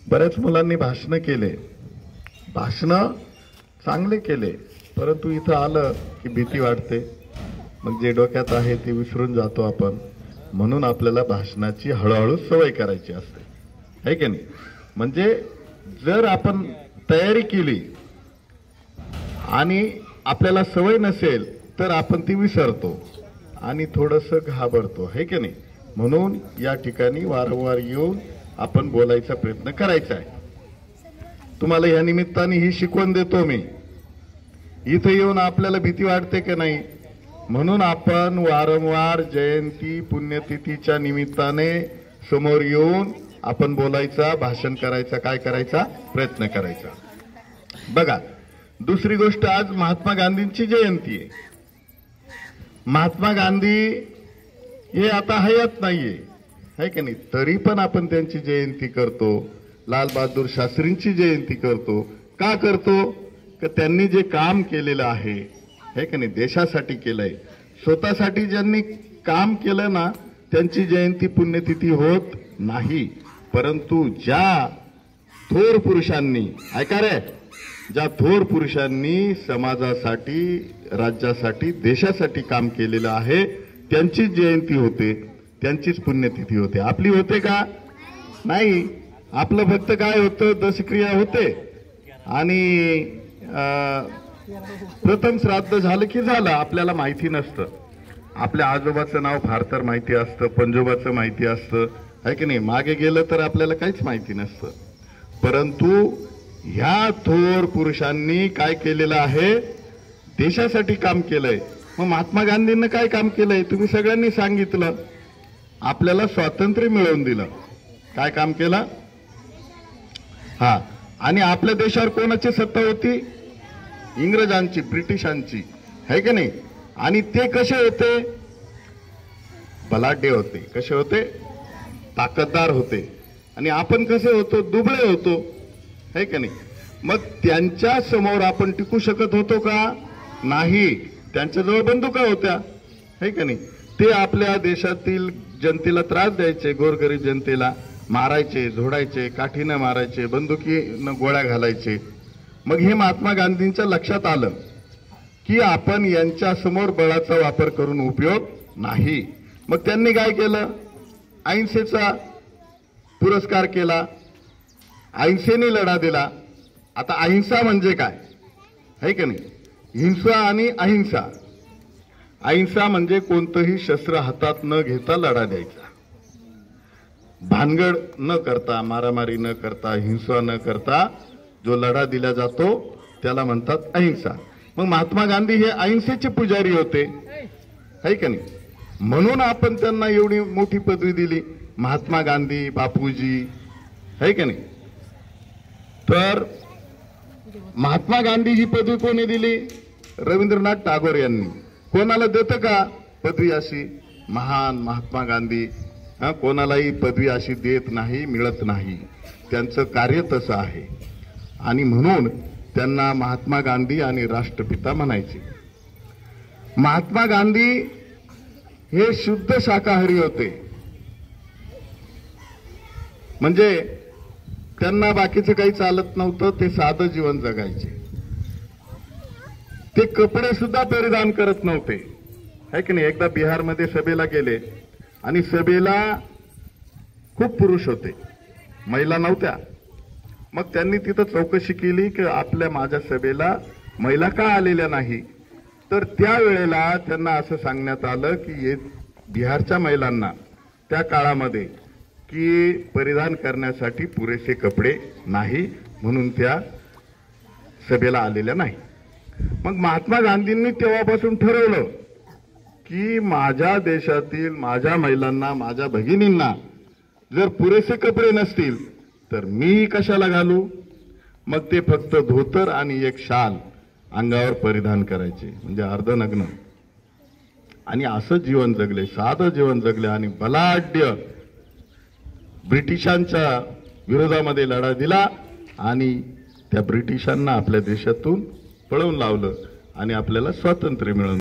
बऱ्याच मुलांनी भाषण केले, भाषण चांगले केले, परंतु इथं आलं की भीती वाटते, मग जे डोक्यात आहे ते विसरून जातो आपण. म्हणून आपल्याला भाषणाची हळूहळू सवय करायची असते, है की नाही. म्हणजे जर आपण तयारी केली आणि आपल्याला सवय नसेल तर आपण ती विसरतो आणि थोडंसं घाबरतो, है की नाही. म्हणून या ठिकाणी वारंवार येऊन आपण बोलायचा प्रयत्न करायचा आहे. तुम्हाला या निमित्ताने ही शिकवण देतो मी. इथे येऊन आपल्याला भीती वाटते की नाही, म्हणून आपण वारंवार जयंती पुण्यतिथीच्या निमित्ताने समोर येऊन आपण बोलायचा, भाषण करायचा, काय करायचा, प्रयत्न करायचा. बघा, दुसरी गोष्ट, आज महात्मा गांधींची जयंती आहे. महात्मा गांधी हे आता हयात नाहीये, है की नाही, तरी पण आपण त्यांची जयंती करतो. लाल बहादूर शास्त्रींची जयंती करतो. का करतो? की त्यांनी जे काम केलेलं आहे, है की नाही, देशासाठी केलंय. स्वतःसाठी ज्यांनी काम केलं ना, त्यांची जयंती पुण्यतिथी होत नाही. परंतु ज्या थोर पुरुषांनी, ऐका रे, ज्या थोर पुरुषांनी समाजासाठी, राज्यासाठी, देशासाठी काम केलेलं आहे, त्यांचीच जयंती होते, त्यांचीच पुण्यतिथी होते. आपली होते का? नाही. आपलं फक्त काय होतं, दशक्रिया होते आणि प्रथम श्राद्ध झालं की झालं. आपल्याला माहिती नसतं. आपल्या आजोबाचं नाव फार तर माहिती असतं, पंजोबाचं माहिती असतं, है की नाही. मागे गेलं तर आपल्याला काहीच माहिती नसतं. परंतु ह्या थोर पुरुषांनी काय केलेलं आहे, देशासाठी काम केलंय. मग महात्मा गांधींनी काय काम केलंय तुम्ही सगळ्यांनी सांगितलं. आपल्याला स्वातंत्र्य मिळवून दिलं. काय काम केलं? हा. आणि आपल्या देशावर कोणाची सत्ता होती? इंग्रजांची, ब्रिटिशांची, है की नाही. आणि ते कसे होते? बलाढ्य होते. कसे होते? ताकददार होते. आणि आपण कसे होतो? दुबळे होतो, है की नाही. मग त्यांच्या समोर आपण टिकू शकत होतो का? नाही. त्यांच्याजवळ बंदुका होत्या, है की नाही. ते आपल्या देशातील जनतेला त्रास द्यायचे, गोरगरीब जनतेला मारायचे, झोडायचे, काठीनं मारायचे, बंदुकीनं गोळ्या घालायचे. मग हे महात्मा गांधींच्या लक्षात आलं की आपण यांच्या समोर बळाचा वापर करून उपयोग नाही. मग त्यांनी काय केलं? अहिंसेचा पुरस्कार केला, अहिंसेने लढा दिला. आता अहिंसा म्हणजे काय, है की नाही. हिंसा आणि अहिंसा. अहिंसा म्हणजे कोणतंही शस्त्र हातात न घेता लढा द्यायचा, भानगड न करता, मारामारी न करता, हिंसा न करता जो लढा दिला जातो त्याला म्हणतात अहिंसा. मग महात्मा गांधी हे अहिंसेचे पुजारी होते, है की नाही. म्हणून आपण त्यांना एवढी मोठी पदवी दिली, महात्मा गांधी, बापूजी, है की नाही. तर महात्मा गांधी ही पदवी कोणी दिली? रवींद्रनाथ टागोर यांनी. कोणाला देतं का पदवी अशी? महान महात्मा गांधी कोणालाही पदवी अशी देत नाही, मिळत नाही. त्यांचं कार्य तसं आहे आणि म्हणून त्यांना महात्मा गांधी आणि राष्ट्रपिता म्हणायचे. महात्मा गांधी हे शुद्ध शाकाहारी होते. म्हणजे त्यांना बाकीचं काही चालत नव्हतं, ते साधं जीवन जगायचे. ते कपडे सुद्धा परिधान करत नव्हते, है की नाही. एकदा बिहारमध्ये सभेला गेले आणि सभेला खूप पुरुष होते, महिला नव्हत्या. मग त्यांनी तिथं चौकशी केली की माझ्या सभेला महिला का आलेल्या नाही. तर त्यावेळेला त्यांना असं सांगण्यात आलं की बिहारच्या महिलांना त्या काळामध्ये की परिधान करण्यासाठी पुरेसे कपडे नाही, म्हणून त्या सभेला आलेल्या नाही. मग महात्मा गांधींनी तेव्हापासून ठरवलं की माझ्या देशातील माझ्या महिलांना, माझ्या भगिनींना जर पुरेसे कपडे नसतील तर मी कशाला घालू. मग ते फक्त धोतर आणि एक शाल अंगावर परिधान करायचे, म्हणजे अर्धनग्न. आणि असं जीवन जगले, साधं जीवन जगले आणि बलाढ्य ब्रिटिशांच्या विरोधामध्ये लढा दिला आणि त्या ब्रिटिशांना आपल्या देशातून पळवून लावलं आणि आपल्याला स्वातंत्र्य मिळवलं.